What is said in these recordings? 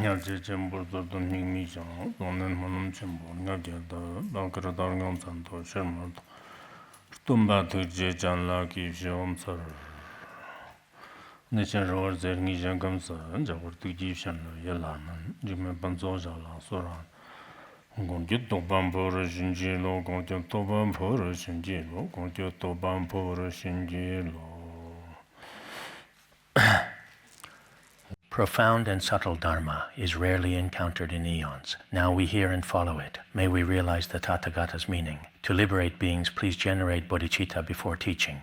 Nyalche Chembur Toto Ningmi Shang, Donen Manum Chembur, Nyalche Dankara Dargam Santo, Shermart, Stumba Turje Janla Kishom Sar, Nishan Roar Zerni Jangamsa, Jabur Tujishan, Yelaman, Jimmy Banzo Jala, Soran. Gonjo Toban for Shinjilo, Gonjo Toban for Shinjilo, Gonjo Toban for Shinjilo. Profound and subtle Dharma is rarely encountered in eons. Now we hear and follow it. May we realize the Tathagata's meaning. To liberate beings, please generate bodhicitta before teaching.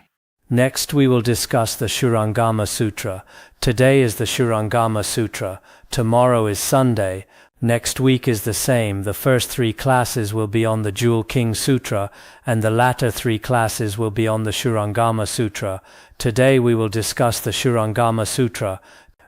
Next, we will discuss the Shurangama Sutra. Today is the Shurangama Sutra. Tomorrow is Sunday. Next week is the same. The first 3 classes will be on the Jewel King Sutra, and the latter 3 classes will be on the Shurangama Sutra. Today we will discuss the Shurangama Sutra.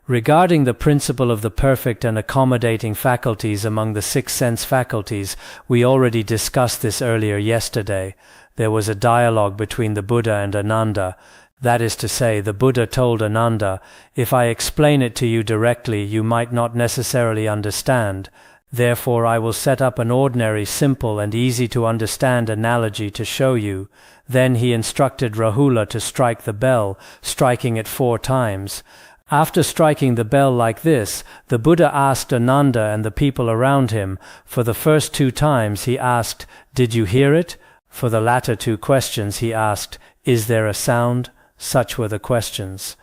Regarding the principle of the perfect and accommodating faculties among the 6 sense faculties, we already discussed this earlier yesterday. There was a dialogue between the Buddha and Ananda. That is to say, the Buddha told Ananda, "If I explain it to you directly, you might not necessarily understand. Therefore I will set up an ordinary, simple and easy-to-understand analogy to show you." Then he instructed Rahula to strike the bell, striking it 4 times. After striking the bell like this, the Buddha asked Ananda and the people around him. For the first 2 times he asked, "Did you hear it?" For the latter 2 questions he asked, "Is there a sound?" Such were the questions.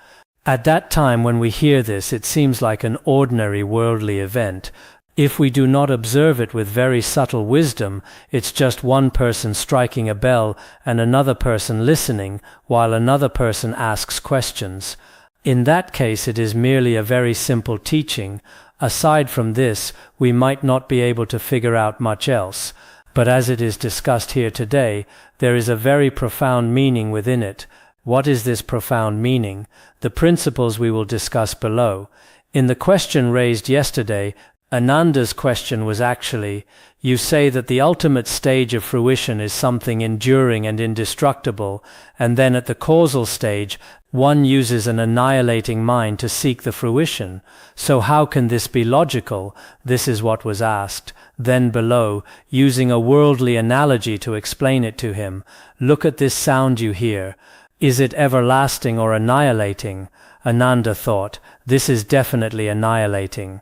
At that time when we hear this, it seems like an ordinary worldly event. If we do not observe it with very subtle wisdom, it's just one person striking a bell and another person listening, while another person asks questions. In that case it is merely a very simple teaching. Aside from this, we might not be able to figure out much else. But as it is discussed here today, there is a very profound meaning within it. What is this profound meaning? The principles we will discuss below. In the question raised yesterday, Ananda's question was actually, "You say that the ultimate stage of fruition is something enduring and indestructible, and then at the causal stage, one uses an annihilating mind to seek the fruition. So how can this be logical?" This is what was asked. Then below, using a worldly analogy to explain it to him, "Look at this sound you hear. Is it everlasting or annihilating?" Ananda thought, "This is definitely annihilating.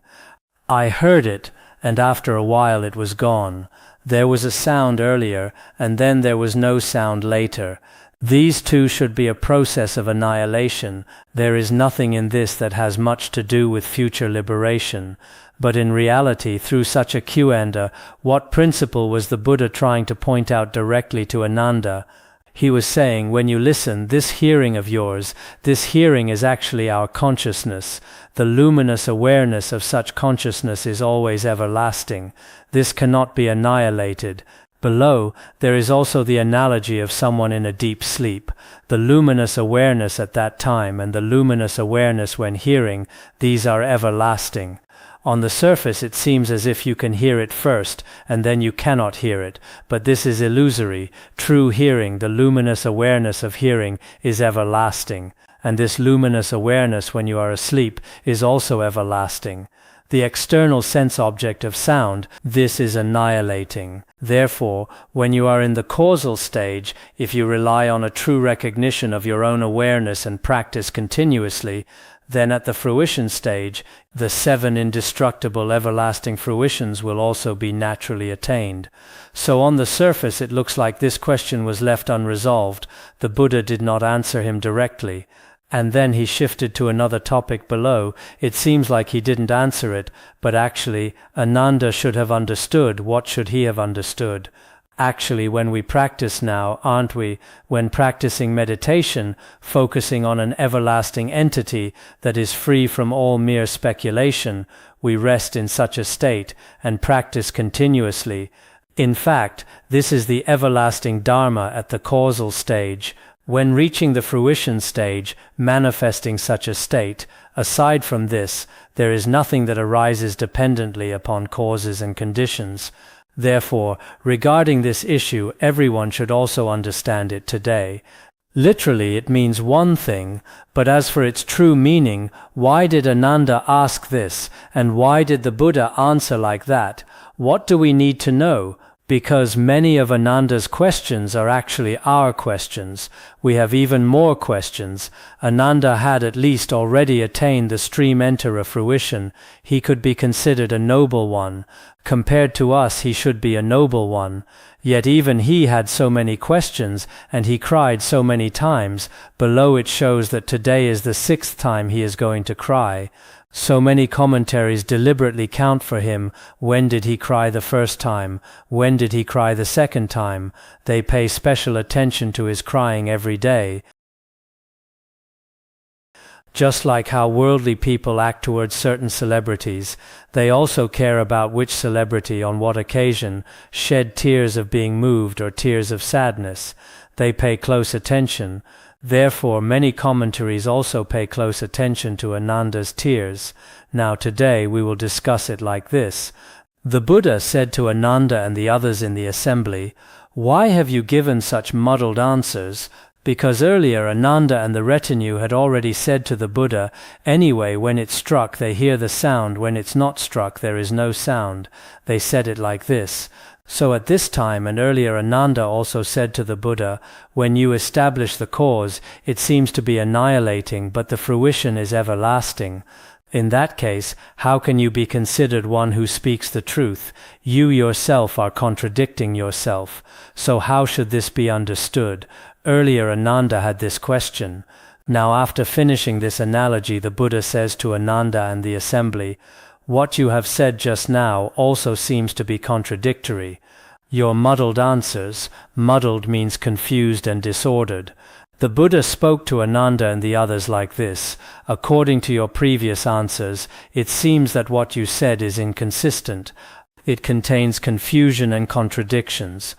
I heard it, and after a while it was gone. There was a sound earlier, and then there was no sound later. These 2 should be a process of annihilation. There is nothing in this that has much to do with future liberation." But in reality, through such a Q&A, what principle was the Buddha trying to point out directly to Ananda? He was saying, when you listen, this hearing of yours, this hearing is actually our consciousness. The luminous awareness of such consciousness is always everlasting. This cannot be annihilated. Below, there is also the analogy of someone in a deep sleep. The luminous awareness at that time and the luminous awareness when hearing, these are everlasting. On the surface it seems as if you can hear it first, and then you cannot hear it, but this is illusory. True hearing, the luminous awareness of hearing, is everlasting, and this luminous awareness when you are asleep is also everlasting. The external sense object of sound, this is annihilating. Therefore, when you are in the causal stage, if you rely on a true recognition of your own awareness and practice continuously, then at the fruition stage, the 7 indestructible everlasting fruitions will also be naturally attained. So on the surface it looks like this question was left unresolved. The Buddha did not answer him directly. And then he shifted to another topic below. It seems like he didn't answer it, but actually, Ananda should have understood. What should he have understood? Actually, when we practice now, aren't we, when practicing meditation, focusing on an everlasting entity that is free from all mere speculation, we rest in such a state and practice continuously. In fact, this is the everlasting Dharma at the causal stage. When reaching the fruition stage, manifesting such a state, aside from this, there is nothing that arises dependently upon causes and conditions. Therefore, regarding this issue, everyone should also understand it today. Literally, it means one thing, but as for its true meaning, why did Ananda ask this, and why did the Buddha answer like that? What do we need to know? Because many of Ananda's questions are actually our questions. We have even more questions. Ananda had at least already attained the stream enterer fruition. He could be considered a noble one. Compared to us, he should be a noble one. Yet even he had so many questions, and he cried so many times. Below it shows that today is the 6th time he is going to cry. So many commentaries deliberately count for him. When did he cry the first time? When did he cry the second time? They pay special attention to his crying every day. Just like how worldly people act towards certain celebrities, they also care about which celebrity on what occasion shed tears of being moved or tears of sadness. They pay close attention. Therefore, many commentaries also pay close attention to Ananda's tears. Now today we will discuss it like this. The Buddha said to Ananda and the others in the assembly, "Why have you given such muddled answers?" Because earlier Ananda and the retinue had already said to the Buddha, "Anyway, when it's struck they hear the sound, when it's not struck there is no sound." They said it like this. So at this time and earlier Ananda also said to the Buddha, "When you establish the cause, it seems to be annihilating, but the fruition is everlasting. In that case, how can you be considered one who speaks the truth? You yourself are contradicting yourself. So how should this be understood?" Earlier Ananda had this question. Now after finishing this analogy, the Buddha says to Ananda and the assembly, "What you have said just now also seems to be contradictory. Your muddled answers," muddled means confused and disordered. The Buddha spoke to Ananda and the others like this, "According to your previous answers, it seems that what you said is inconsistent. It contains confusion and contradictions."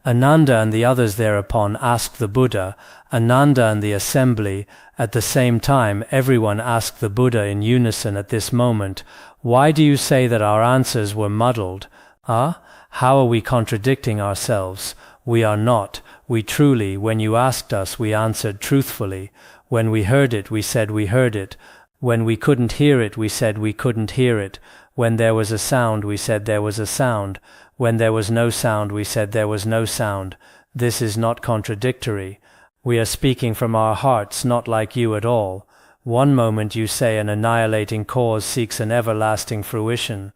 Ananda and the others thereupon asked the Buddha, Ananda and the assembly, at the same time everyone asked the Buddha in unison at this moment, "Why do you say that our answers were muddled? How are we contradicting ourselves? We are not. We truly, when you asked us, we answered truthfully. When we heard it, we said we heard it. When we couldn't hear it, we said we couldn't hear it. When there was a sound, we said there was a sound. When there was no sound, we said there was no sound. This is not contradictory. We are speaking from our hearts, not like you at all. One moment you say an annihilating cause seeks an everlasting fruition.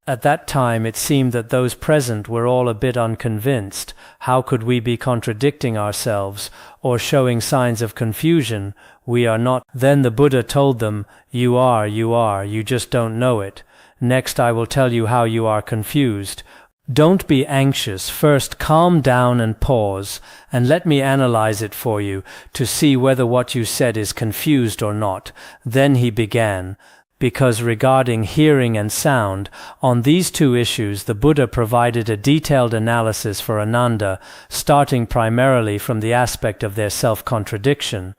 At that time it seemed that those present were all a bit unconvinced. How could we be contradicting ourselves, or showing signs of confusion? We are not." Then the Buddha told them, you are, you just don't know it. Next I will tell you how you are confused. Don't be anxious. First calm down and pause, and let me analyze it for you, to see whether what you said is confused or not. Then he began. Because regarding hearing and sound, on these two issues the Buddha provided a detailed analysis for Ananda, starting primarily from the aspect of their self-contradiction.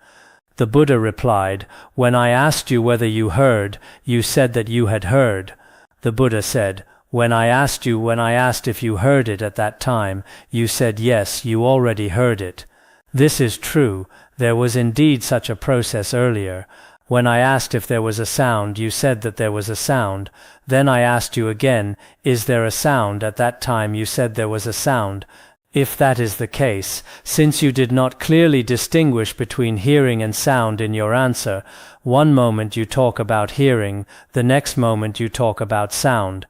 The Buddha replied, "When I asked you whether you heard, you said that you had heard." The Buddha said, when I asked if you heard it at that time, you said yes, you already heard it." This is true. There was indeed such a process earlier. When I asked if there was a sound, you said that there was a sound. Then I asked you again, is there a sound? At that time you said there was a sound. If that is the case, since you did not clearly distinguish between hearing and sound in your answer, one moment you talk about hearing, the next moment you talk about sound.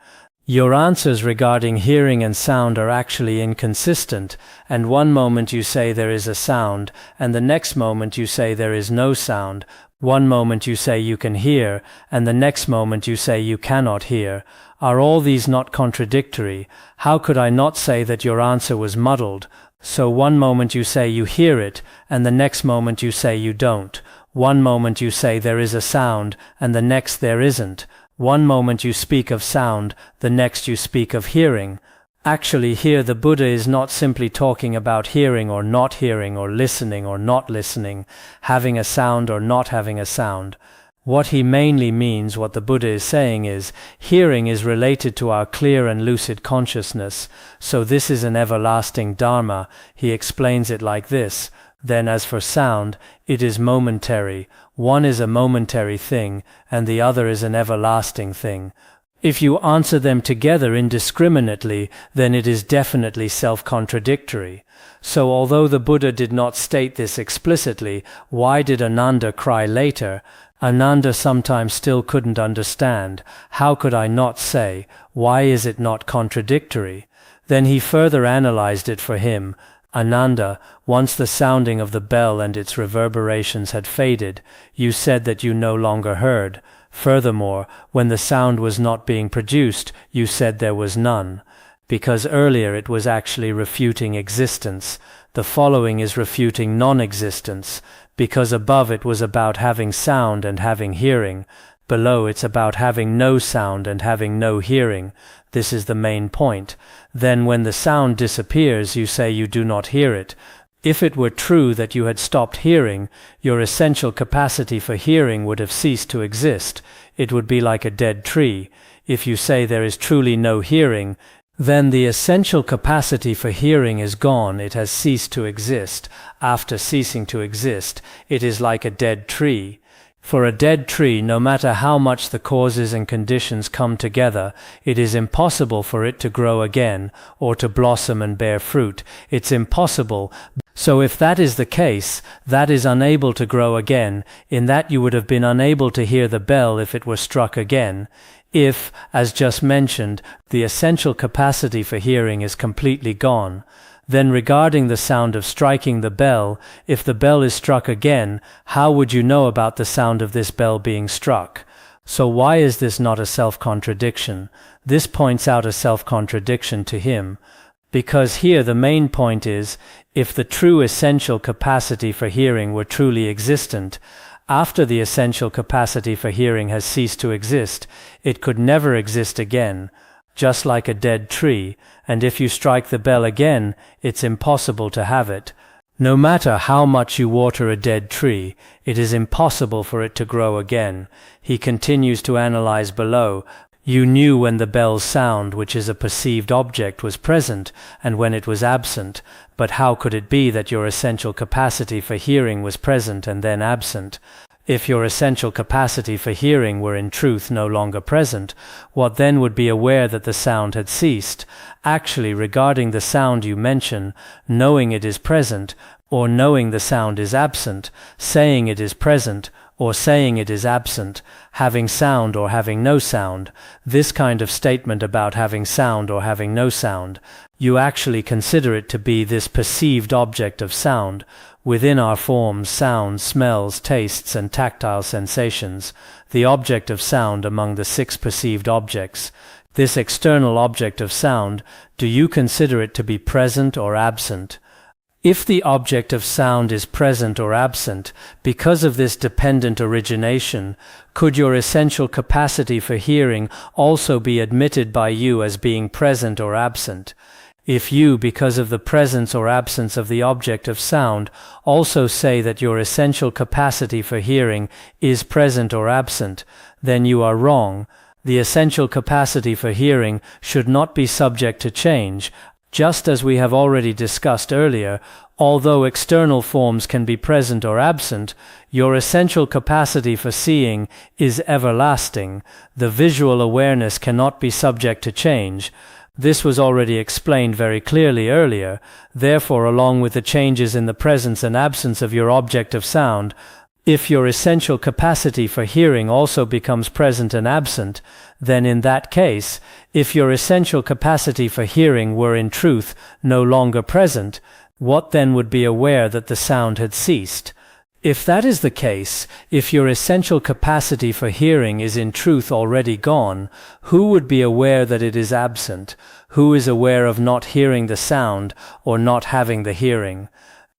Your answers regarding hearing and sound are actually inconsistent, and one moment you say there is a sound, and the next moment you say there is no sound. One moment you say you can hear, and the next moment you say you cannot hear. Are all these not contradictory? How could I not say that your answer was muddled? So one moment you say you hear it, and the next moment you say you don't. One moment you say there is a sound, and the next there isn't. One moment you speak of sound, the next you speak of hearing. Actually, here the Buddha is not simply talking about hearing or not hearing, or listening or not listening, having a sound or not having a sound. What he mainly means, what the Buddha is saying is, hearing is related to our clear and lucid consciousness, so this is an everlasting dharma. He explains it like this. Then as for sound, it is momentary. One is a momentary thing, and the other is an everlasting thing. If you answer them together indiscriminately, then it is definitely self-contradictory. So although the Buddha did not state this explicitly, why did Ananda cry later? Ananda sometimes still couldn't understand. How could I not say, why is it not contradictory? Then he further analyzed it for him. Ananda, once the sounding of the bell and its reverberations had faded, you said that you no longer heard. Furthermore, when the sound was not being produced, you said there was none. Because earlier it was actually refuting existence. The following is refuting non-existence. Because above it was about having sound and having hearing. Below it's about having no sound and having no hearing. This is the main point. Then when the sound disappears, you say you do not hear it. If it were true that you had stopped hearing, your essential capacity for hearing would have ceased to exist. It would be like a dead tree. If you say there is truly no hearing, then the essential capacity for hearing is gone. It has ceased to exist. After ceasing to exist, it is like a dead tree. For a dead tree, no matter how much the causes and conditions come together, it is impossible for it to grow again, or to blossom and bear fruit. It's impossible. So if that is the case, that is unable to grow again, in that you would have been unable to hear the bell if it were struck again. If, as just mentioned, the essential capacity for hearing is completely gone, then regarding the sound of striking the bell, if the bell is struck again, how would you know about the sound of this bell being struck? So why is this not a self-contradiction? This points out a self-contradiction to him. Because here the main point is, if the true essential capacity for hearing were truly existent, after the essential capacity for hearing has ceased to exist, it could never exist again. Just like a dead tree, and if you strike the bell again, it's impossible to have it. No matter how much you water a dead tree, it is impossible for it to grow again. He continues to analyze below. You knew when the bell's sound, which is a perceived object, was present, and when it was absent, but how could it be that your essential capacity for hearing was present and then absent? If your essential capacity for hearing were in truth no longer present, what then would be aware that the sound had ceased? Actually, regarding the sound you mention, knowing it is present, or knowing the sound is absent, saying it is present, or saying it is absent, having sound or having no sound, this kind of statement about having sound or having no sound, you actually consider it to be this perceived object of sound, within our forms, sounds, smells, tastes, and tactile sensations, the object of sound among the 6 perceived objects. This external object of sound, do you consider it to be present or absent? If the object of sound is present or absent, because of this dependent origination, could your essential capacity for hearing also be admitted by you as being present or absent? If you, because of the presence or absence of the object of sound, also say that your essential capacity for hearing is present or absent, then you are wrong. The essential capacity for hearing should not be subject to change. Just as we have already discussed earlier, although external forms can be present or absent, your essential capacity for seeing is everlasting. The visual awareness cannot be subject to change. This was already explained very clearly earlier. Therefore, along with the changes in the presence and absence of your object of sound, if your essential capacity for hearing also becomes present and absent, then in that case, if your essential capacity for hearing were in truth no longer present, what then would be aware that the sound had ceased? If that is the case, if your essential capacity for hearing is in truth already gone, who would be aware that it is absent? Who is aware of not hearing the sound or not having the hearing?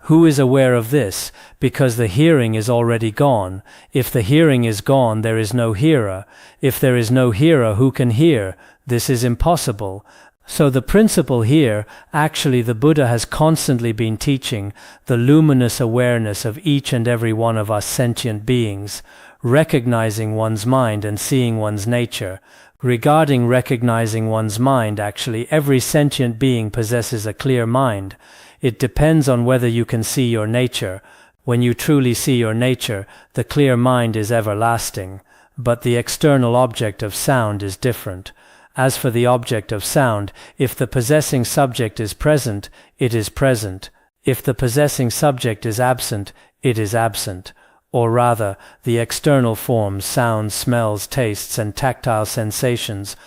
Who is aware of this? Because the hearing is already gone. If the hearing is gone, there is no hearer. If there is no hearer, who can hear? This is impossible. So the principle here, actually the Buddha has constantly been teaching the luminous awareness of each and every one of us sentient beings, recognizing one's mind and seeing one's nature. Regarding recognizing one's mind, actually every sentient being possesses a clear mind. It depends on whether you can see your nature. When you truly see your nature, the clear mind is everlasting. But the external object of sound is different. As for the object of sound, if the possessing subject is present, it is present. If the possessing subject is absent, it is absent. Or rather, the external forms, sounds, smells, tastes, and tactile sensations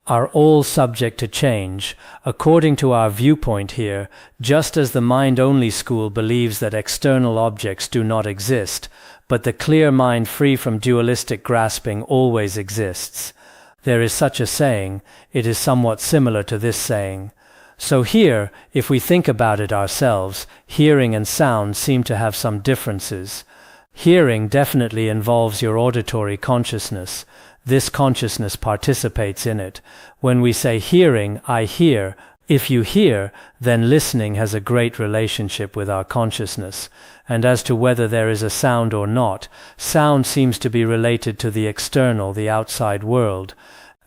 are all subject to change, according to our viewpoint here, just as the mind-only school believes that external objects do not exist, but the clear mind free from dualistic grasping always exists. There is such a saying. It is somewhat similar to this saying. So here, if we think about it ourselves, hearing and sound seem to have some differences. Hearing definitely involves your auditory consciousness. This consciousness participates in it. When we say hearing, I hear, if you hear, then listening has a great relationship with our consciousness. And as to whether there is a sound or not, sound seems to be related to the external, the outside world.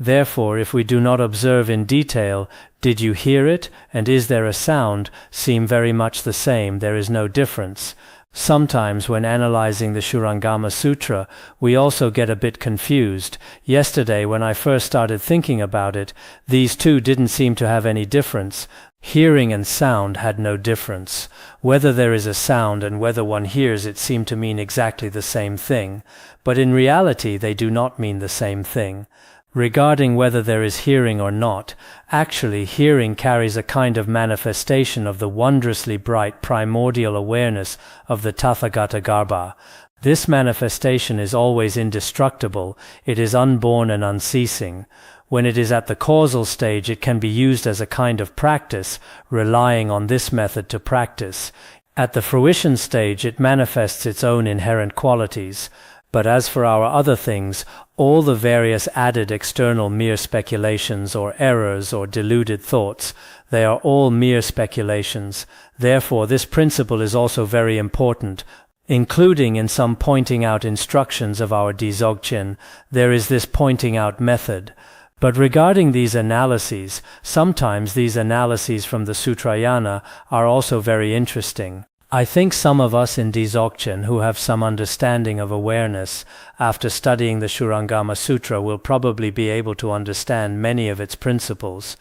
Therefore, if we do not observe in detail, did you hear it, and is there a sound, seem very much the same, there is no difference. Sometimes when analyzing the Shurangama Sutra, we also get a bit confused. Yesterday, when I first started thinking about it, these two didn't seem to have any difference. Hearing and sound had no difference. Whether there is a sound and whether one hears it seem to mean exactly the same thing, but in reality they do not mean the same thing. Regarding whether there is hearing or not, actually hearing carries a kind of manifestation of the wondrously bright primordial awareness of the Tathagata Garbha. This manifestation is always indestructible, it is unborn and unceasing. When it is at the causal stage, it can be used as a kind of practice, relying on this method to practice. At the fruition stage, it manifests its own inherent qualities. But as for our other things, all the various added external mere speculations or errors or deluded thoughts, they are all mere speculations. Therefore, this principle is also very important. Including in some pointing out instructions of our Dzogchen, there is this pointing out method. But regarding these analyses, sometimes these analyses from the Sutrayana are also very interesting. I think some of us in Dzogchen who have some understanding of awareness, after studying the Shurangama Sutra, will probably be able to understand many of its principles.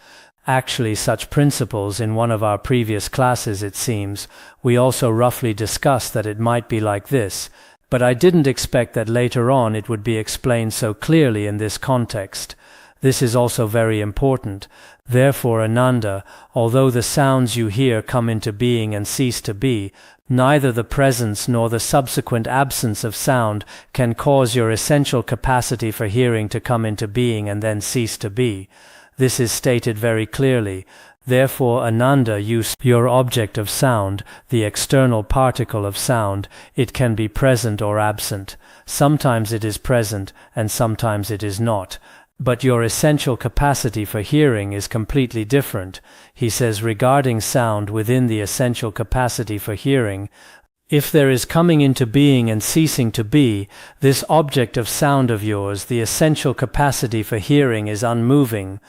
Actually, such principles, in one of our previous classes it seems, we also roughly discussed that it might be like this, but I didn't expect that later on it would be explained so clearly in this context. This is also very important. Therefore, Ananda, although the sounds you hear come into being and cease to be, neither the presence nor the subsequent absence of sound can cause your essential capacity for hearing to come into being and then cease to be. This is stated very clearly. Therefore, Ananda, your object of sound, the external particle of sound, it can be present or absent. Sometimes it is present, and sometimes it is not. But your essential capacity for hearing is completely different. He says regarding sound within the essential capacity for hearing, if there is coming into being and ceasing to be, this object of sound of yours, the essential capacity for hearing, is unmoving.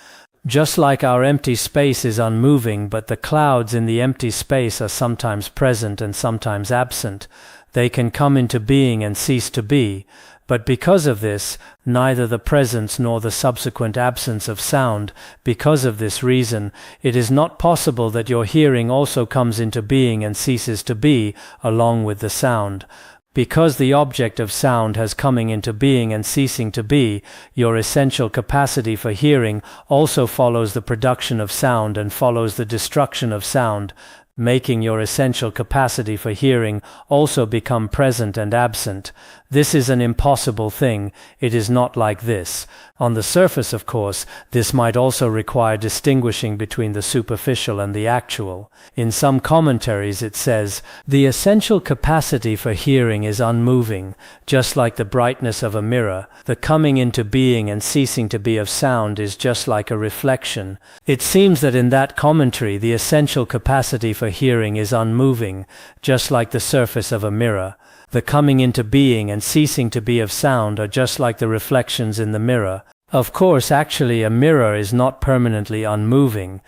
Just like our empty space is unmoving, but the clouds in the empty space are sometimes present and sometimes absent. They can come into being and cease to be. But because of this, neither the presence nor the subsequent absence of sound, because of this reason, it is not possible that your hearing also comes into being and ceases to be, along with the sound. Because the object of sound has coming into being and ceasing to be, your essential capacity for hearing also follows the production of sound and follows the destruction of sound, making your essential capacity for hearing also become present and absent. This is an impossible thing. It is not like this. On the surface, of course, this might also require distinguishing between the superficial and the actual. In some commentaries it says, the essential capacity for hearing is unmoving, just like the brightness of a mirror. The coming into being and ceasing to be of sound is just like a reflection. It seems that in that commentary the essential capacity for hearing is unmoving, just like the surface of a mirror. The coming into being and ceasing to be of sound are just like the reflections in the mirror. Of course, actually, a mirror is not permanently unmoving.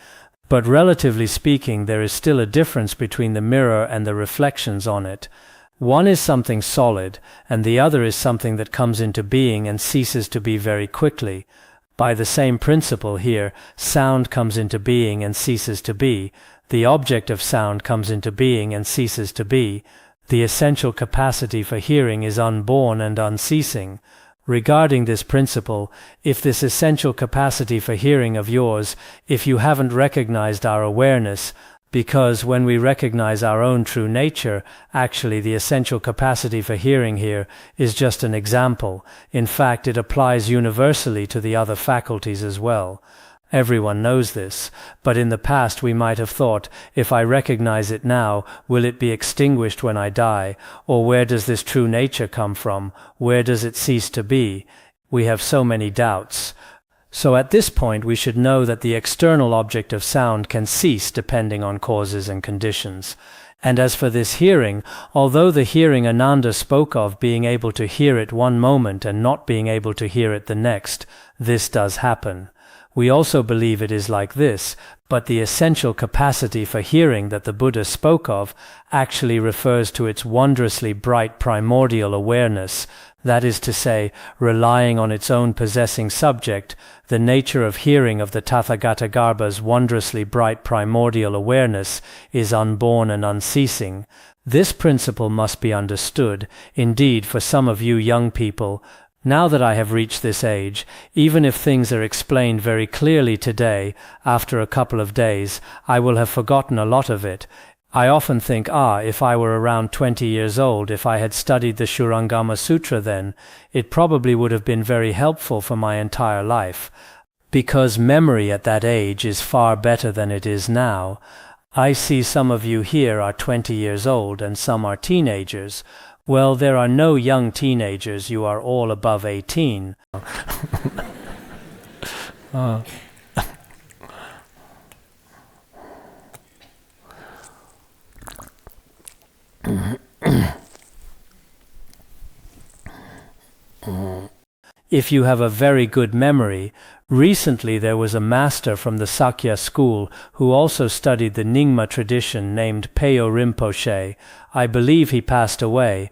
But relatively speaking, there is still a difference between the mirror and the reflections on it. One is something solid, and the other is something that comes into being and ceases to be very quickly. By the same principle here, sound comes into being and ceases to be. The object of sound comes into being and ceases to be. The essential capacity for hearing is unborn and unceasing. Regarding this principle, if this essential capacity for hearing of yours, if you haven't recognized our awareness, because when we recognize our own true nature, actually the essential capacity for hearing here is just an example. In fact, it applies universally to the other faculties as well. Everyone knows this, but in the past we might have thought, if I recognize it now, will it be extinguished when I die? Or where does this true nature come from? Where does it cease to be? We have so many doubts. So at this point we should know that the external object of sound can cease depending on causes and conditions. And as for this hearing, although the hearing Ananda spoke of being able to hear it one moment and not being able to hear it the next, this does happen. We also believe it is like this, but the essential capacity for hearing that the Buddha spoke of actually refers to its wondrously bright primordial awareness, that is to say, relying on its own possessing subject. The nature of hearing of the Tathagatagarbha's wondrously bright primordial awareness is unborn and unceasing. This principle must be understood. Indeed, for some of you young people, now that I have reached this age, even if things are explained very clearly today, after a couple of days, I will have forgotten a lot of it. I often think, if I were around 20 years old, if I had studied the Shurangama Sutra then, it probably would have been very helpful for my entire life. Because memory at that age is far better than it is now. I see some of you here are 20 years old and some are teenagers. Well, there are no young teenagers, you are all above 18. If you have a very good memory, recently there was a master from the Sakya school who also studied the Nyingma tradition named Peyo Rinpoche. I believe he passed away.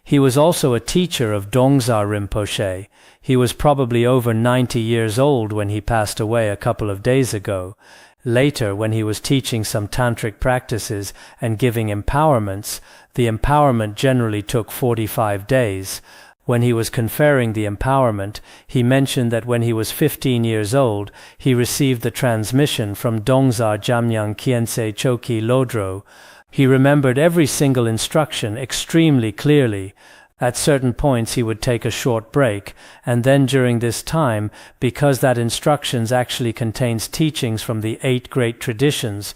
He was also a teacher of Dongsa Rinpoche. He was probably over 90 years old when he passed away a couple of days ago. Later, when he was teaching some tantric practices and giving empowerments, the empowerment generally took 45 days. When he was conferring the empowerment, he mentioned that when he was 15 years old, he received the transmission from Dongsa Jamyang Khyentse Choki Lodro. He remembered every single instruction extremely clearly. At certain points he would take a short break, and then during this time, because that instructions actually contains teachings from the 8 great traditions,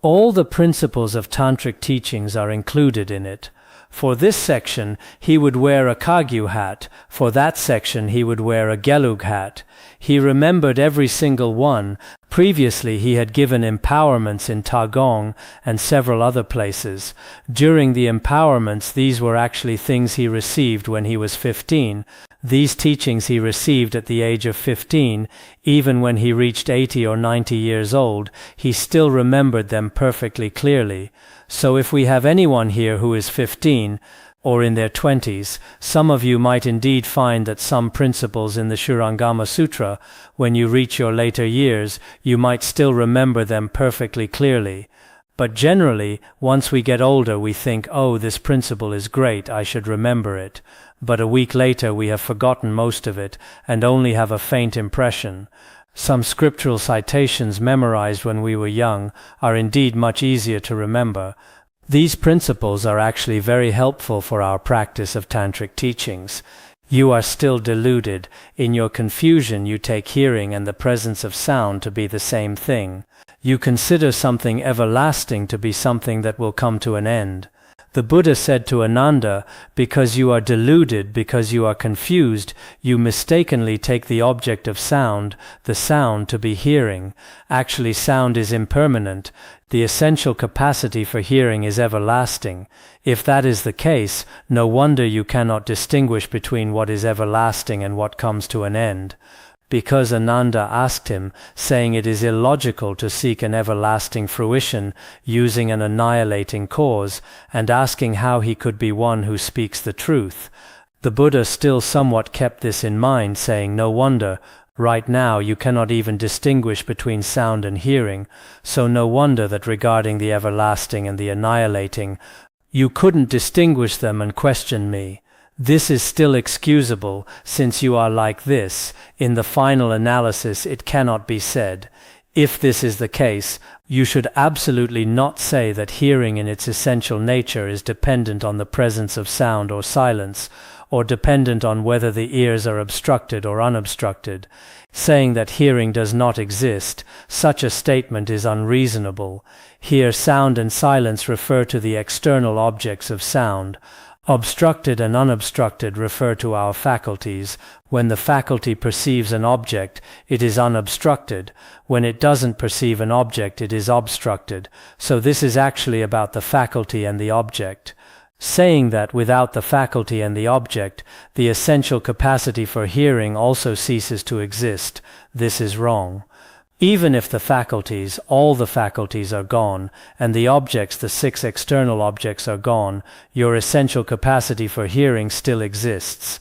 all the principles of tantric teachings are included in it. For this section, he would wear a kagyu hat. For that section, he would wear a gelug hat. He remembered every single one. Previously, he had given empowerments in Tagong and several other places. During the empowerments, these were actually things he received when he was 15. These teachings he received at the age of 15. Even when he reached 80 or 90 years old, he still remembered them perfectly clearly. So if we have anyone here who is 15, or in their 20s, some of you might indeed find that some principles in the Shurangama Sutra, when you reach your later years, you might still remember them perfectly clearly. But generally, once we get older, we think, this principle is great, I should remember it. But a week later we have forgotten most of it, and only have a faint impression. Some scriptural citations memorized when we were young are indeed much easier to remember. These principles are actually very helpful for our practice of tantric teachings. You are still deluded. In your confusion you take hearing and the presence of sound to be the same thing. You consider something everlasting to be something that will come to an end. The Buddha said to Ananda, because you are deluded, because you are confused, you mistakenly take the object of sound, the sound, to be hearing. Actually, sound is impermanent. The essential capacity for hearing is everlasting. If that is the case, no wonder you cannot distinguish between what is everlasting and what comes to an end. because Ananda asked him, saying it is illogical to seek an everlasting fruition using an annihilating cause, and asking how he could be one who speaks the truth. The Buddha still somewhat kept this in mind, saying, no wonder, right now you cannot even distinguish between sound and hearing, so no wonder that regarding the everlasting and the annihilating, you couldn't distinguish them and question me. This is still excusable, since you are like this. In the final analysis it cannot be said. If this is the case, you should absolutely not say that hearing in its essential nature is dependent on the presence of sound or silence, or dependent on whether the ears are obstructed or unobstructed. Saying that hearing does not exist, such a statement is unreasonable. Here sound and silence refer to the external objects of sound. Obstructed and unobstructed refer to our faculties. When the faculty perceives an object, it is unobstructed. When it doesn't perceive an object, it is obstructed. So this is actually about the faculty and the object. Saying that without the faculty and the object, the essential capacity for hearing also ceases to exist, this is wrong. Even if the faculties, all the faculties are gone, and the objects, the 6 external objects are gone, your essential capacity for hearing still exists.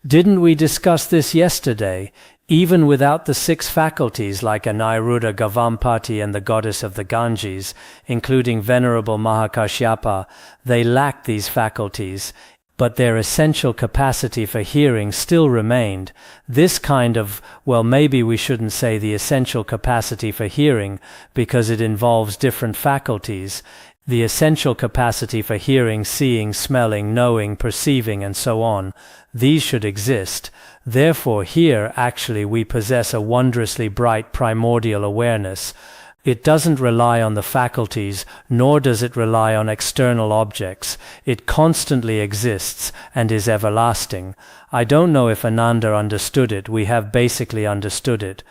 Didn't we discuss this yesterday? Even without the 6 faculties like Aniruddha Gavampati and the goddess of the Ganges, including Venerable Mahakashyapa, they lacked these faculties. But their essential capacity for hearing still remained. This kind of, well, maybe we shouldn't say the essential capacity for hearing, because it involves different faculties. The essential capacity for hearing, seeing, smelling, knowing, perceiving, and so on, these should exist. Therefore here actually we possess a wondrously bright primordial awareness. It doesn't rely on the faculties, nor does it rely on external objects. It constantly exists and is everlasting. I don't know if Ananda understood it. We have basically understood it.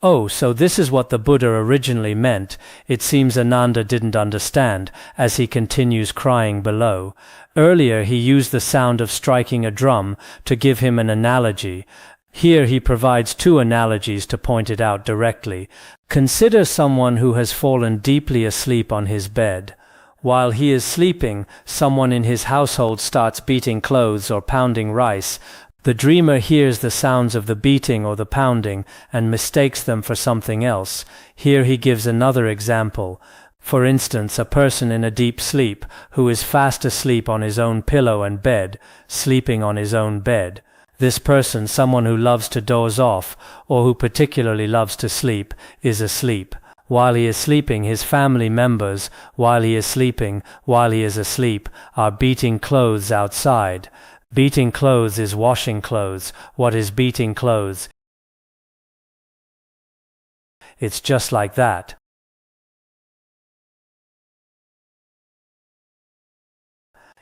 Oh, so this is what the Buddha originally meant. It seems Ananda didn't understand, as he continues crying below. Earlier he used the sound of striking a drum to give him an analogy. Here he provides 2 analogies to point it out directly. Consider someone who has fallen deeply asleep on his bed. While he is sleeping, someone in his household starts beating clothes or pounding rice. The dreamer hears the sounds of the beating or the pounding and mistakes them for something else. Here he gives another example. For instance, a person in a deep sleep who is fast asleep on his own pillow and bed, sleeping on his own bed. This person, someone who loves to doze off, or who particularly loves to sleep, is asleep. While he is sleeping, his family members, while he is asleep, are beating clothes outside. Beating clothes is washing clothes. What is beating clothes? It's just like that.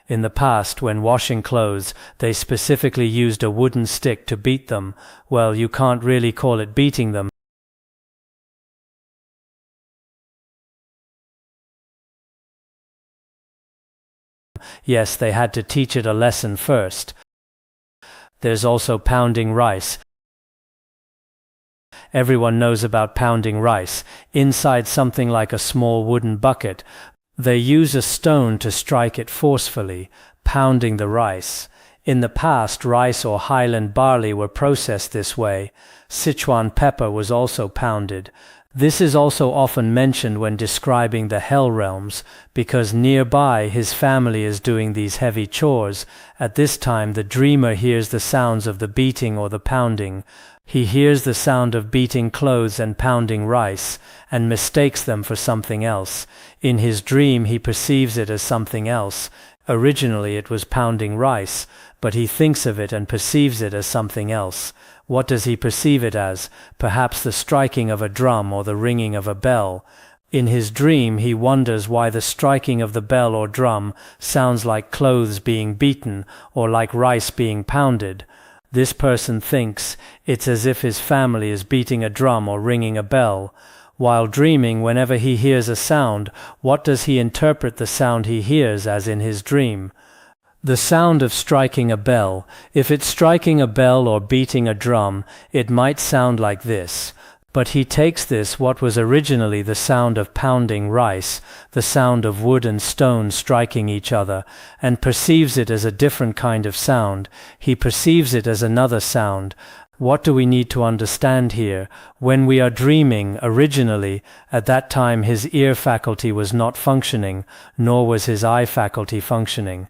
In the past, when washing clothes, they specifically used a wooden stick to beat them. Well, you can't really call it beating them. Yes, they had to teach it a lesson first. There's also pounding rice. Everyone knows about pounding rice. Inside something like a small wooden bucket, they use a stone to strike it forcefully, pounding the rice. In the past, rice or highland barley were processed this way. Sichuan pepper was also pounded. This is also often mentioned when describing the hell realms, because nearby his family is doing these heavy chores. At this time the dreamer hears the sounds of the beating or the pounding. He hears the sound of beating clothes and pounding rice, and mistakes them for something else. In his dream he perceives it as something else. Originally it was pounding rice, but he thinks of it and perceives it as something else. What does he perceive it as? Perhaps the striking of a drum or the ringing of a bell. In his dream he wonders why the striking of the bell or drum sounds like clothes being beaten or like rice being pounded. This person thinks it's as if his family is beating a drum or ringing a bell. While dreaming, whenever he hears a sound, what does he interpret the sound he hears as in his dream? The sound of striking a bell. If it's striking a bell or beating a drum, it might sound like this. But he takes this, what was originally the sound of pounding rice, the sound of wood and stone striking each other, and perceives it as a different kind of sound. He perceives it as another sound. What do we need to understand here? When we are dreaming, originally, at that time his ear faculty was not functioning, nor was his eye faculty functioning.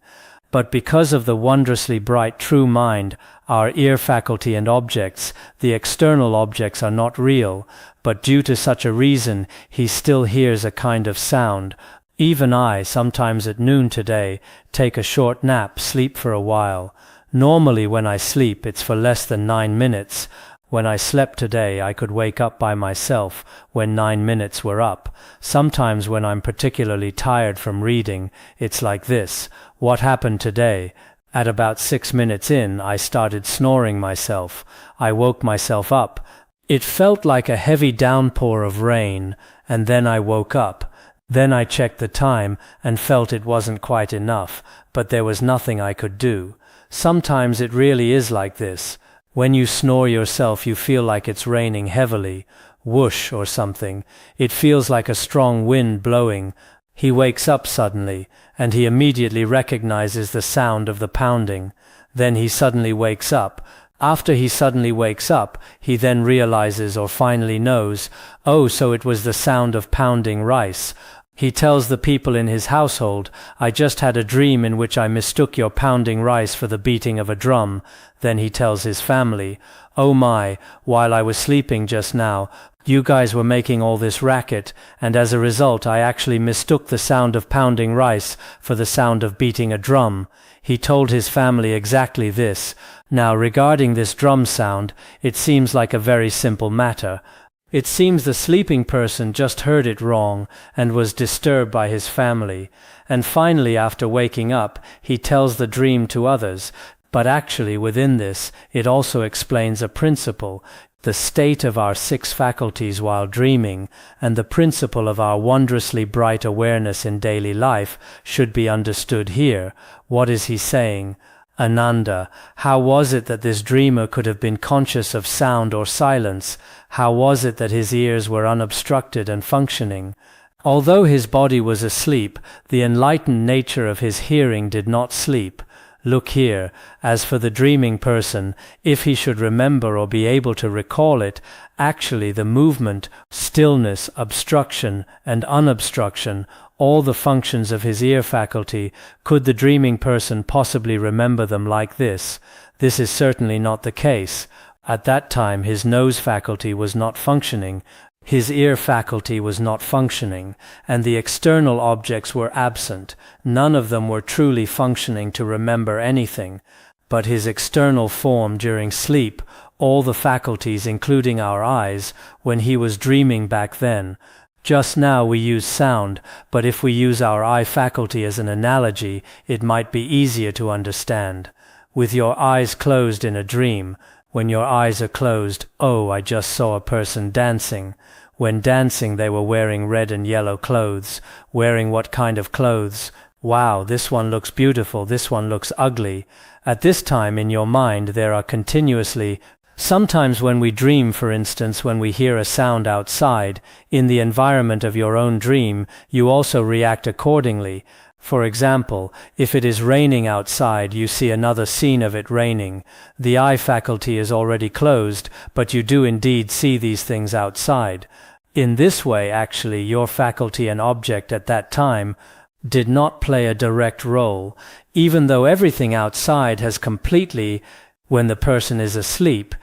But because of the wondrously bright true mind, our ear faculty and objects, the external objects are not real, but due to such a reason he still hears a kind of sound. Even I, sometimes at noon today, take a short nap, sleep for a while. Normally when I sleep it's for less than 9 minutes. When I slept today I could wake up by myself when 9 minutes were up. Sometimes when I'm particularly tired from reading, it's like this. What happened today? At about 6 minutes in, I started snoring myself. I woke myself up. It felt like a heavy downpour of rain, and then I woke up. Then I checked the time and felt it wasn't quite enough, but there was nothing I could do. Sometimes it really is like this. When you snore yourself you feel like it's raining heavily, whoosh or something. It feels like a strong wind blowing. He wakes up suddenly, and he immediately recognizes the sound of the pounding. Then he suddenly wakes up. After he suddenly wakes up, he then realizes or finally knows, oh, so it was the sound of pounding rice. He tells the people in his household, I just had a dream in which I mistook your pounding rice for the beating of a drum. Then he tells his family, oh my, while I was sleeping just now, you guys were making all this racket, and as a result I actually mistook the sound of pounding rice for the sound of beating a drum. He told his family exactly this. Now regarding this drum sound, it seems like a very simple matter. It seems the sleeping person just heard it wrong and was disturbed by his family, and finally after waking up he tells the dream to others, but actually within this it also explains a principle, the state of our 6 faculties while dreaming, and the principle of our wondrously bright awareness in daily life should be understood here. What is he saying? Ananda, how was it that this dreamer could have been conscious of sound or silence? How was it that his ears were unobstructed and functioning? Although his body was asleep, the enlightened nature of his hearing did not sleep. Look here, as for the dreaming person, if he should remember or be able to recall it, actually the movement, stillness, obstruction, and unobstruction, all the functions of his ear faculty, could the dreaming person possibly remember them like this? This is certainly not the case. At that time his nose faculty was not functioning, his ear faculty was not functioning, and the external objects were absent. None of them were truly functioning to remember anything. But his external form during sleep, all the faculties including our eyes, when he was dreaming back then. Just now we use sound, but if we use our eye faculty as an analogy, it might be easier to understand. With your eyes closed in a dream, when your eyes are closed, oh, I just saw a person dancing. When dancing they were wearing red and yellow clothes. Wearing what kind of clothes? Wow, this one looks beautiful, this one looks ugly. At this time in your mind there are continuously sometimes when we dream, for instance, when we hear a sound outside, in the environment of your own dream, you also react accordingly. For example, if it is raining outside, you see another scene of it raining. The eye faculty is already closed, but you do indeed see these things outside. In this way, actually, your faculty and object at that time did not play a direct role, even though everything outside has completely, when the person is asleep,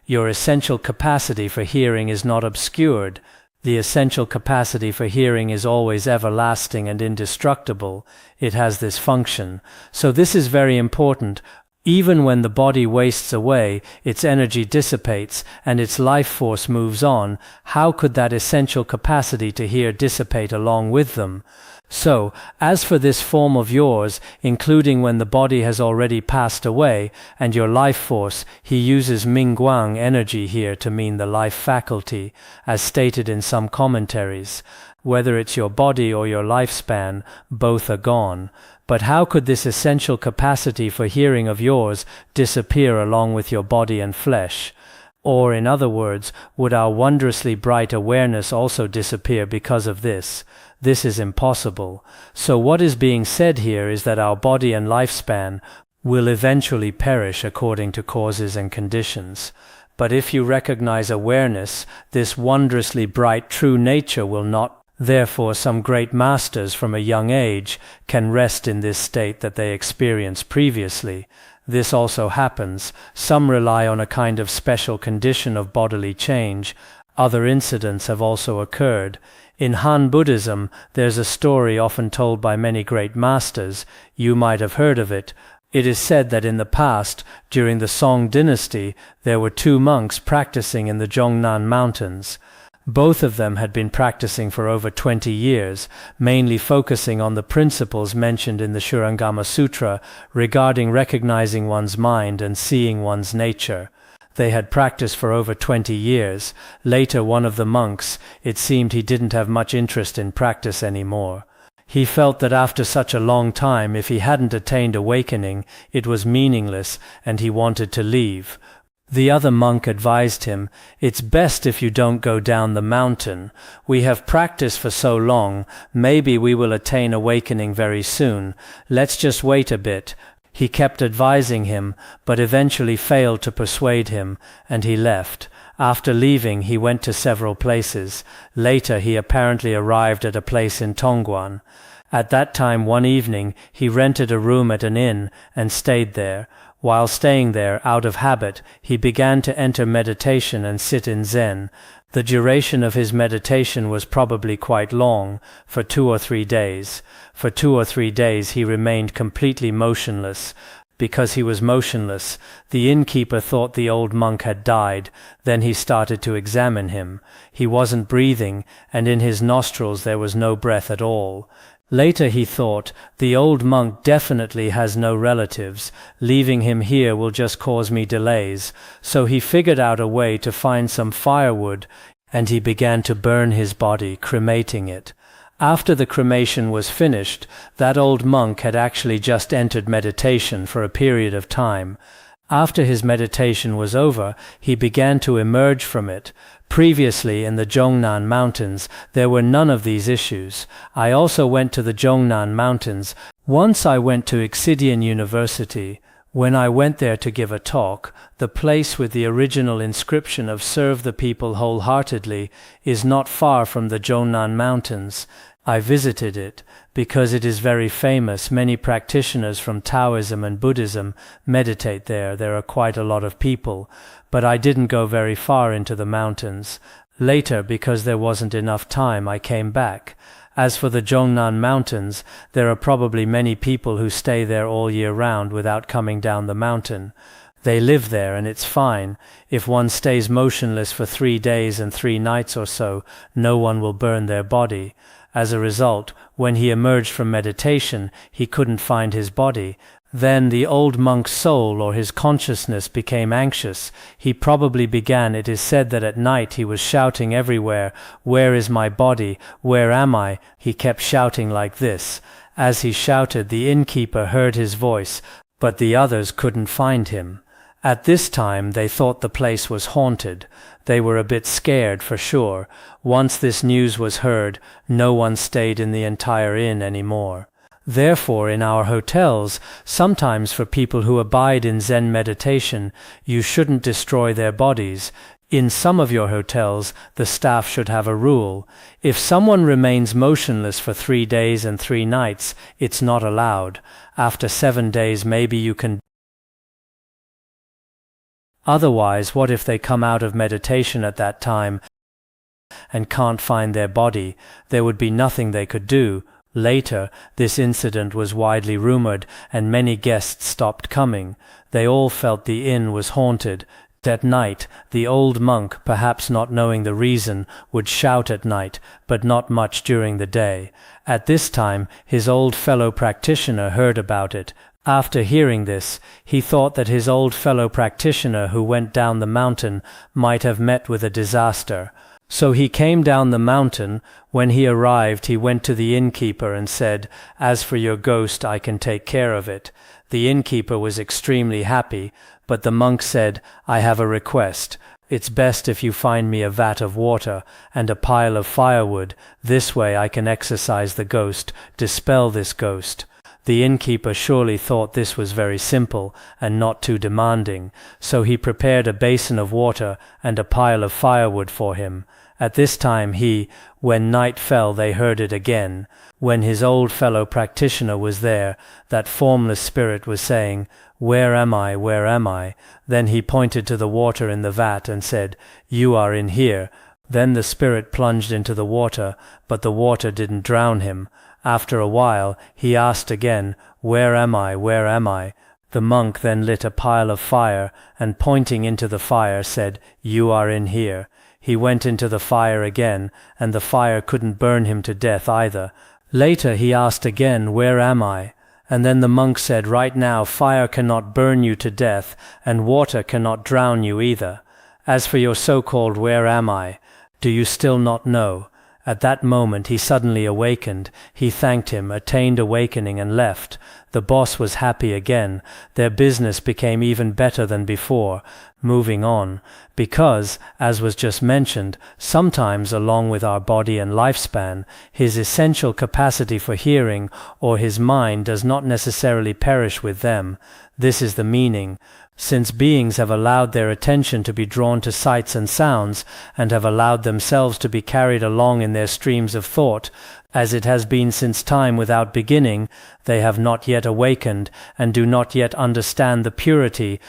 your essential capacity for hearing is not obscured. The essential capacity for hearing is always everlasting and indestructible. It has this function. So this is very important. Even when the body wastes away, its energy dissipates, and its life force moves on, how could that essential capacity to hear dissipate along with them? So, as for this form of yours, including when the body has already passed away, and your life force, he uses Mingguang energy here to mean the life faculty, as stated in some commentaries. Whether it's your body or your lifespan, both are gone. But how could this essential capacity for hearing of yours disappear along with your body and flesh? Or, in other words, would our wondrously bright awareness also disappear because of this? This is impossible. So what is being said here is that our body and lifespan will eventually perish according to causes and conditions. But if you recognize awareness, this wondrously bright true nature will not. Therefore, some great masters from a young age can rest in this state that they experienced previously. This also happens. Some rely on a kind of special condition of bodily change. Other incidents have also occurred. In Han Buddhism, there's a story often told by many great masters. You might have heard of it. It is said that in the past, during the Song dynasty, there were 2 monks practicing in the Zhongnan Mountains. Both of them had been practicing for over 20 years, mainly focusing on the principles mentioned in the Shurangama Sutra regarding recognizing one's mind and seeing one's nature. They had practiced for over 20 years. Later, one of the monks, it seemed he didn't have much interest in practice anymore. He felt that after such a long time, if he hadn't attained awakening, it was meaningless, and he wanted to leave. The other monk advised him, "It's best if you don't go down the mountain. We have practiced for so long, maybe we will attain awakening very soon. Let's just wait a bit." He kept advising him, but eventually failed to persuade him, and he left. After leaving, he went to several places. Later, he apparently arrived at a place in Tongguan. At that time, one evening, he rented a room at an inn and stayed there. While staying there, out of habit, he began to enter meditation and sit in Zen. The duration of his meditation was probably quite long, for 2 or 3 days. For 2 or 3 days he remained completely motionless. Because he was motionless, the innkeeper thought the old monk had died. Then he started to examine him. He wasn't breathing, and in his nostrils there was no breath at all. Later he thought, the old monk definitely has no relatives. Leaving him here will just cause me delays. So he figured out a way to find some firewood, and he began to burn his body, cremating it. After the cremation was finished, that old monk had actually just entered meditation for a period of time. After his meditation was over, he began to emerge from it. Previously, in the Zhongnan Mountains, there were none of these issues. I also went to the Zhongnan Mountains. Once I went to Exidian University. When I went there to give a talk, the place with the original inscription of "Serve the people wholeheartedly" is not far from the Zhongnan Mountains. I visited it because it is very famous. Many practitioners from Taoism and Buddhism meditate there. There are quite a lot of people, but I didn't go very far into the mountains. Later, because there wasn't enough time, I came back. As for the Zhongnan Mountains, there are probably many people who stay there all year round without coming down the mountain. They live there and it's fine. If one stays motionless for 3 days and 3 nights or so, no one will burn their body. As a result, when he emerged from meditation, he couldn't find his body. Then the old monk's soul or his consciousness became anxious. He probably began, it is said that at night he was shouting everywhere, "Where is my body? Where am I?" He kept shouting like this. As he shouted, the innkeeper heard his voice, but the others couldn't find him. At this time they thought the place was haunted. They were a bit scared for sure. Once this news was heard, no one stayed in the entire inn anymore. Therefore, in our hotels, sometimes for people who abide in Zen meditation, you shouldn't destroy their bodies. In some of your hotels, the staff should have a rule. If someone remains motionless for 3 days and 3 nights, it's not allowed. After 7 days, maybe you can. Otherwise, what if they come out of meditation at that time and can't find their body? There would be nothing they could do. Later, this incident was widely rumored, and many guests stopped coming. They all felt the inn was haunted. At night, the old monk, perhaps not knowing the reason, would shout at night, but not much during the day. At this time, his old fellow practitioner heard about it. After hearing this, he thought that his old fellow practitioner who went down the mountain might have met with a disaster. So he came down the mountain. When he arrived, he went to the innkeeper and said, "As for your ghost, I can take care of it." The innkeeper was extremely happy, but the monk said, "I have a request. It's best if you find me a vat of water and a pile of firewood. This way I can exorcise the ghost, dispel this ghost." The innkeeper surely thought this was very simple and not too demanding, so he prepared a basin of water and a pile of firewood for him. At this time when night fell, they heard it again. When his old fellow practitioner was there, that formless spirit was saying, "Where am I? Where am I?" Then he pointed to the water in the vat and said, "You are in here." Then the spirit plunged into the water, but the water didn't drown him. After a while, he asked again, "Where am I? Where am I?" The monk then lit a pile of fire, and pointing into the fire said, "You are in here." He went into the fire again, and the fire couldn't burn him to death either. Later he asked again, "Where am I?" And then the monk said, "Right now fire cannot burn you to death, and water cannot drown you either. As for your so-called 'where am I?' do you still not know?" At that moment he suddenly awakened. He thanked him, attained awakening, and left. The boss was happy again. Their business became even better than before. Moving on, because, as was just mentioned, sometimes along with our body and lifespan, his essential capacity for hearing or his mind does not necessarily perish with them. This is the meaning. Since beings have allowed their attention to be drawn to sights and sounds, and have allowed themselves to be carried along in their streams of thought, as it has been since time without beginning, they have not yet awakened, and do not yet understand the purity,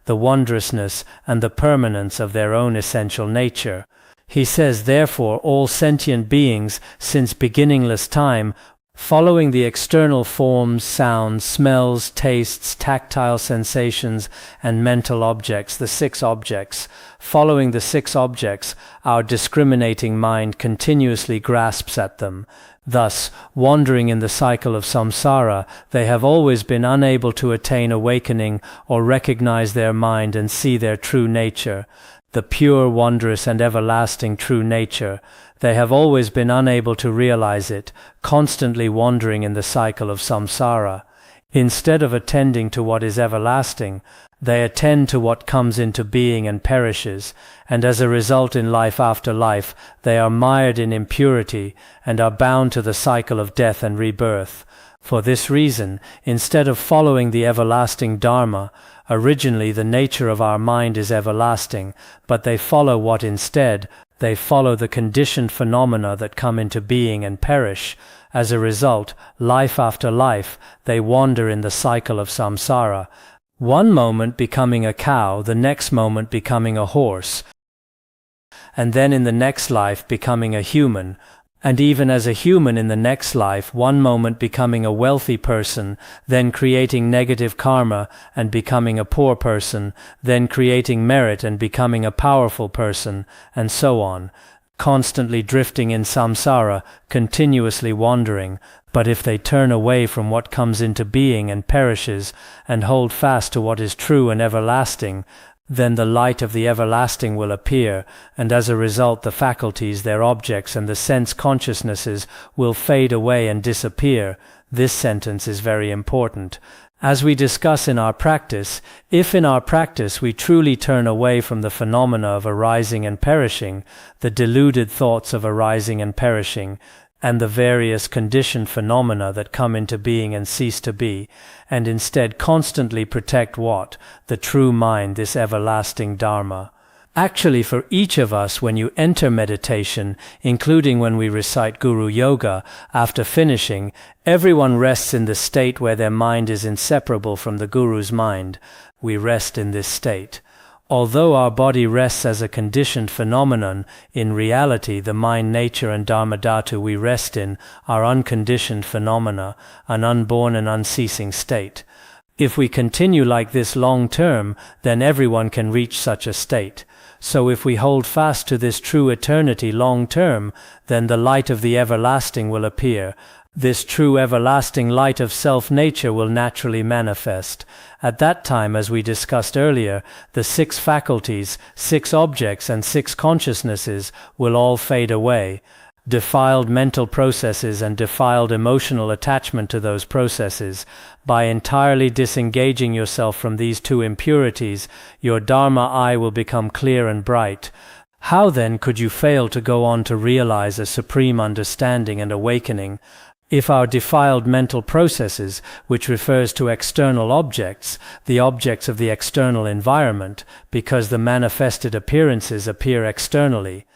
the wondrousness, and the permanence of their own essential nature. He says, therefore, all sentient beings, since beginningless time, following the external forms, sounds, smells, tastes, tactile sensations, and mental objects, the 6 objects. Following the 6 objects, our discriminating mind continuously grasps at them. Thus, wandering in the cycle of samsara, they have always been unable to attain awakening or recognize their mind and see their true nature, the pure, wondrous, and everlasting true nature. They have always been unable to realize it, constantly wandering in the cycle of samsara. Instead of attending to what is everlasting, they attend to what comes into being and perishes, and as a result in life after life, they are mired in impurity and are bound to the cycle of death and rebirth. For this reason, instead of following the everlasting Dharma, originally the nature of our mind is everlasting, but they follow what instead? They follow the conditioned phenomena that come into being and perish. As a result, life after life, they wander in the cycle of samsara, one moment becoming a cow, the next moment becoming a horse, and then in the next life becoming a human, and even as a human in the next life, one moment becoming a wealthy person, then creating negative karma and becoming a poor person, then creating merit and becoming a powerful person, and so on, constantly drifting in samsara, continuously wandering. But if they turn away from what comes into being and perishes, and hold fast to what is true and everlasting, then the light of the everlasting will appear, and as a result the faculties, their objects, and the sense consciousnesses will fade away and disappear. This sentence is very important. As we discuss in our practice, if in our practice we truly turn away from the phenomena of arising and perishing, the deluded thoughts of arising and perishing, and the various conditioned phenomena that come into being and cease to be, and instead constantly protect what? The true mind, this everlasting Dharma. Actually, for each of us, when you enter meditation, including when we recite Guru Yoga, after finishing, everyone rests in the state where their mind is inseparable from the Guru's mind. We rest in this state. Although our body rests as a conditioned phenomenon, in reality the mind nature and Dharma Dhatu we rest in are unconditioned phenomena, an unborn and unceasing state. If we continue like this long term, then everyone can reach such a state. So if we hold fast to this true eternity long term, then the light of the everlasting will appear. This true everlasting light of self-nature will naturally manifest. At that time, as we discussed earlier, the 6 faculties, 6 objects, and 6 consciousnesses will all fade away. Defiled mental processes and defiled emotional attachment to those processes. By entirely disengaging yourself from these 2 impurities, your Dharma eye will become clear and bright. How then could you fail to go on to realize a supreme understanding and awakening? If our defiled mental processes, which refers to external objects, the objects of the external environment, because the manifested appearances appear externally,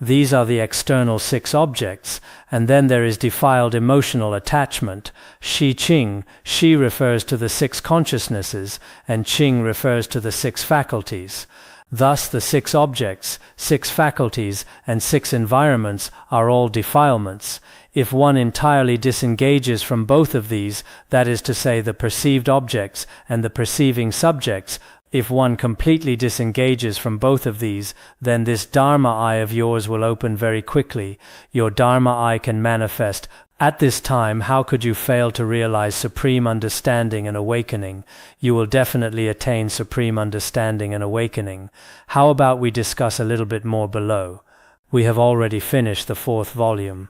these are the external 6 objects, and then there is defiled emotional attachment. Shi-Ching, Shi refers to the 6 consciousnesses, and Ching refers to the 6 faculties. Thus the 6 objects, 6 faculties, and 6 environments are all defilements. If one entirely disengages from both of these, that is to say the perceived objects and the perceiving subjects, if one completely disengages from both of these, then this Dharma eye of yours will open very quickly. Your Dharma eye can manifest. At this time, how could you fail to realize supreme understanding and awakening? You will definitely attain supreme understanding and awakening. How about we discuss a little bit more below? We have already finished the 4th volume.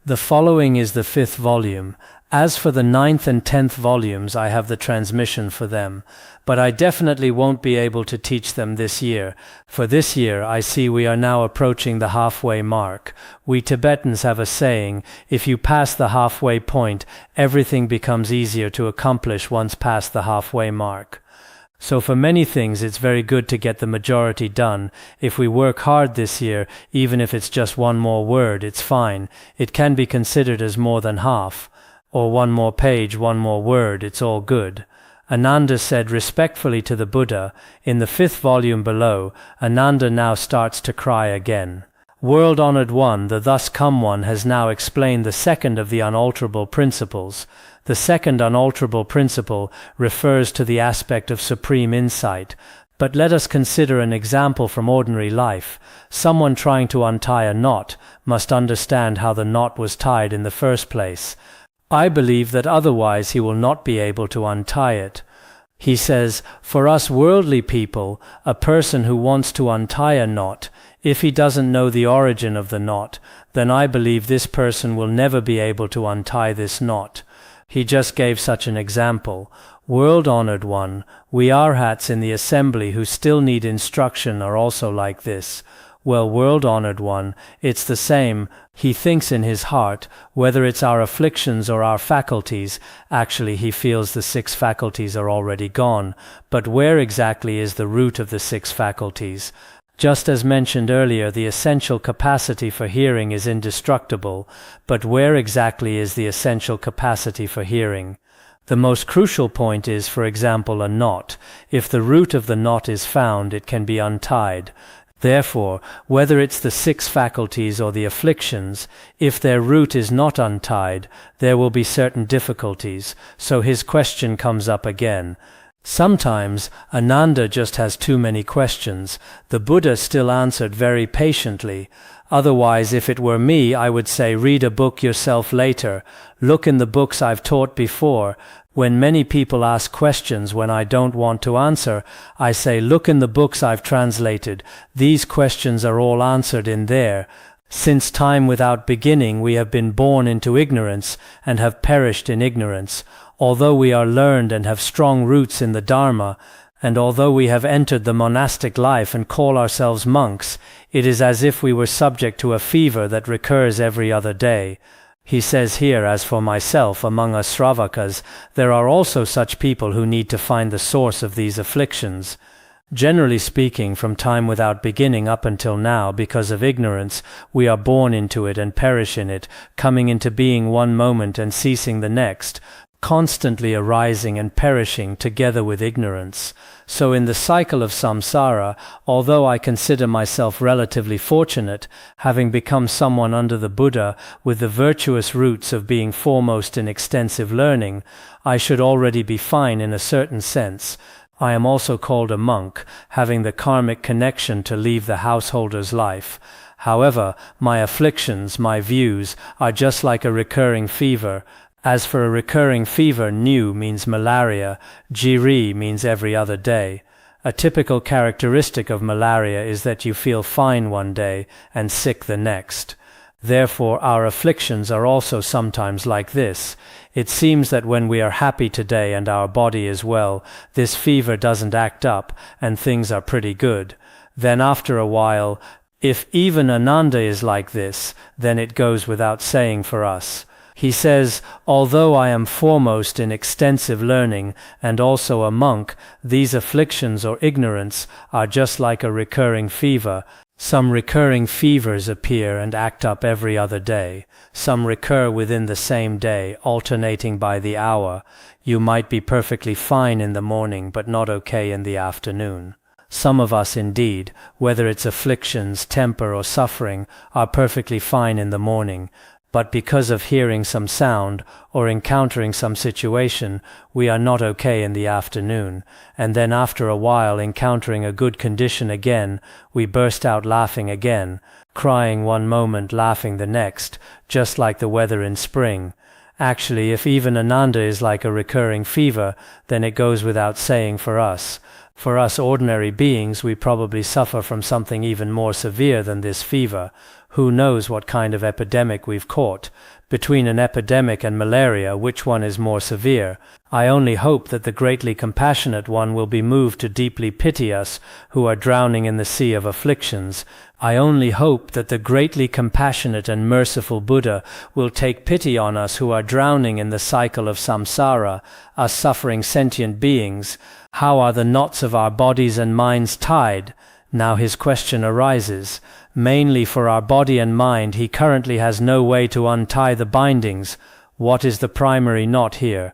The following is the 5th volume. As for the 9th and 10th volumes, I have the transmission for them, but I definitely won't be able to teach them this year. For this year, I see we are now approaching the halfway mark. We Tibetans have a saying, if you pass the halfway point, everything becomes easier to accomplish once past the halfway mark. So for many things, it's very good to get the majority done. If we work hard this year, even if it's just 1 more word, it's fine. It can be considered as more than half. Or 1 more page, 1 more word, it's all good. Ananda said respectfully to the Buddha, in the 5th volume below, Ananda now starts to cry again. World-honored one, the thus come one, has now explained the 2nd of the unalterable principles. The 2nd unalterable principle refers to the aspect of supreme insight. But let us consider an example from ordinary life. Someone trying to untie a knot must understand how the knot was tied in the first place. I believe that otherwise he will not be able to untie it. He says, for us worldly people, a person who wants to untie a knot, if he doesn't know the origin of the knot, then I believe this person will never be able to untie this knot. He just gave such an example. World-honored one, we arhats in the assembly who still need instruction are also like this. Well, world-honored one, it's the same. He thinks in his heart, whether it's our afflictions or our faculties, actually he feels the 6 faculties are already gone. But where exactly is the root of the 6 faculties? Just as mentioned earlier, the essential capacity for hearing is indestructible, but where exactly is the essential capacity for hearing? The most crucial point is, for example, a knot. If the root of the knot is found, it can be untied. Therefore, whether it's the 6 faculties or the afflictions, if their root is not untied, there will be certain difficulties, so his question comes up again. Sometimes Ananda just has too many questions. The Buddha still answered very patiently. Otherwise, if it were me, I would say read a book yourself later. Look in the books I've taught before. When many people ask questions when I don't want to answer, I say look in the books I've translated. These questions are all answered in there. Since time without beginning we have been born into ignorance and have perished in ignorance. Although we are learned and have strong roots in the Dharma, and although we have entered the monastic life and call ourselves monks, it is as if we were subject to a fever that recurs every other day. He says here, as for myself, among us Sravakas, there are also such people who need to find the source of these afflictions. Generally speaking, from time without beginning up until now, because of ignorance, we are born into it and perish in it, coming into being one moment and ceasing the next. constantly arising and perishing together with ignorance. So in the cycle of samsara, although I consider myself relatively fortunate, having become someone under the Buddha with the virtuous roots of being foremost in extensive learning, I should already be fine in a certain sense. I am also called a monk, having the karmic connection to leave the householder's life. However, my afflictions, my views, are just like a recurring fever. As for a recurring fever, new means malaria, jiri means every other day. A typical characteristic of malaria is that you feel fine one day and sick the next. Therefore, our afflictions are also sometimes like this. It seems that when we are happy today and our body is well, this fever doesn't act up and things are pretty good. Then after a while, if even Ananda is like this, then it goes without saying for us. He says, although I am foremost in extensive learning and also a monk, these afflictions or ignorance are just like a recurring fever. Some recurring fevers appear and act up every other day. Some recur within the same day, alternating by the hour. You might be perfectly fine in the morning, but not okay in the afternoon. Some of us indeed, whether it's afflictions, temper, or suffering, are perfectly fine in the morning. But because of hearing some sound or encountering some situation, we are not okay in the afternoon, and then after a while encountering a good condition again, we burst out laughing again, crying one moment, laughing the next, just like the weather in spring. Actually, if even Ananda is like a recurring fever, then it goes without saying for us. For us ordinary beings, we probably suffer from something even more severe than this fever. Who knows what kind of epidemic we've caught? Between an epidemic and malaria, which one is more severe? I only hope that the greatly compassionate one will be moved to deeply pity us who are drowning in the sea of afflictions. I only hope that the greatly compassionate and merciful Buddha will take pity on us who are drowning in the cycle of samsara, us suffering sentient beings. How are the knots of our bodies and minds tied? Now his question arises. Mainly for our body and mind, he currently has no way to untie the bindings. What is the primary knot here?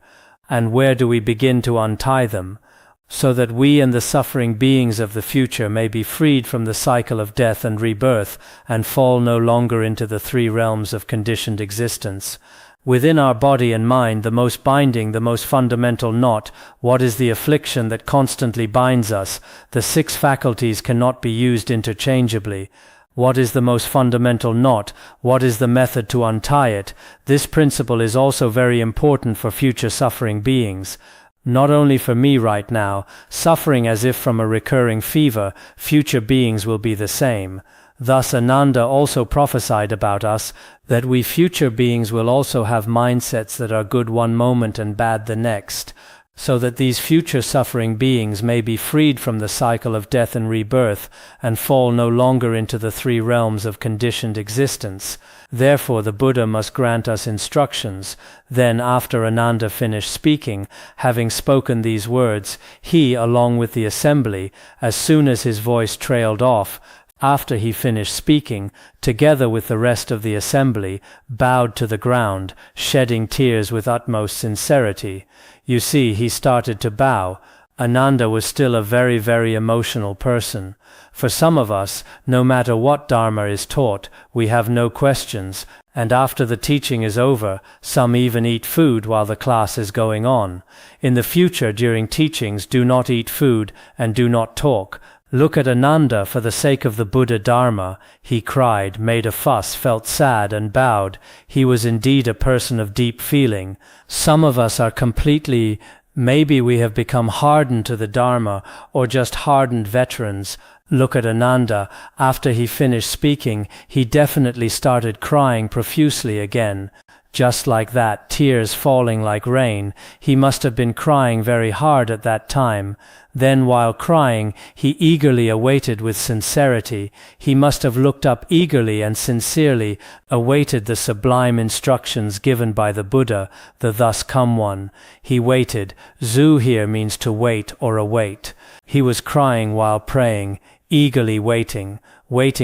And where do we begin to untie them? So that we and the suffering beings of the future may be freed from the cycle of death and rebirth and fall no longer into the three realms of conditioned existence. Within our body and mind, the most binding, the most fundamental knot, what is the affliction that constantly binds us? The six faculties cannot be used interchangeably. What is the most fundamental knot? What is the method to untie it? This principle is also very important for future suffering beings. Not only for me right now, suffering as if from a recurring fever, future beings will be the same. Thus Ananda also prophesied about us, that we future beings will also have mindsets that are good one moment and bad the next, so that these future suffering beings may be freed from the cycle of death and rebirth, and fall no longer into the three realms of conditioned existence. Therefore the Buddha must grant us instructions. Then after Ananda finished speaking, having spoken these words, he, along with the assembly, as soon as his voice trailed off, after he finished speaking, together with the rest of the assembly, bowed to the ground, shedding tears with utmost sincerity. You see, he started to bow. Ananda was still a very, very emotional person. For some of us, no matter what Dharma is taught, we have no questions, and after the teaching is over, some even eat food while the class is going on. In the future, during teachings, do not eat food and do not talk. Look at Ananda. For the sake of the Buddha Dharma, he cried, made a fuss, felt sad and bowed. He was indeed a person of deep feeling. Some of us are completely, maybe we have become hardened to the Dharma, or just hardened veterans. Look at Ananda. After he finished speaking, he definitely started crying profusely again. Just like that, tears falling like rain. He must have been crying very hard at that time. Then while crying, he eagerly awaited with sincerity. He must have looked up eagerly and sincerely, awaited the sublime instructions given by the Buddha, the thus come one. He waited. Zu here means to wait or await. He was crying while praying, eagerly waiting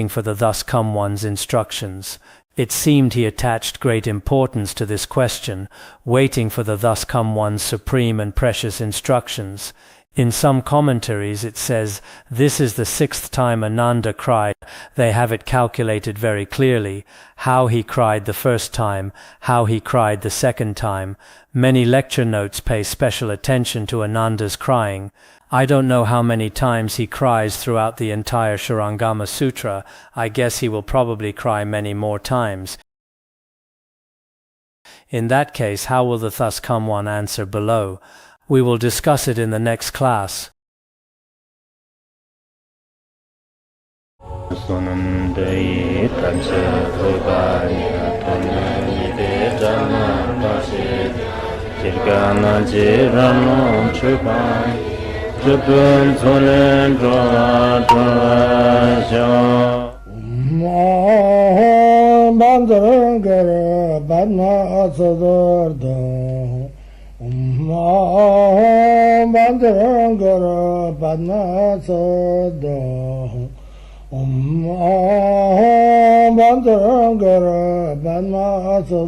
for the thus come one's instructions. It seemed he attached great importance to this question, waiting for the thus come one's supreme and precious instructions. In some commentaries it says, this is the 6th time Ananda cried. They have it calculated very clearly, how he cried the first time, how he cried the second time. Many lecture notes pay special attention to Ananda's crying. I don't know how many times he cries throughout the entire Shurangama Sutra. I guess he will probably cry many more times. In that case, how will the thus come one answer below? We will discuss it in the next class. Bandara Bandara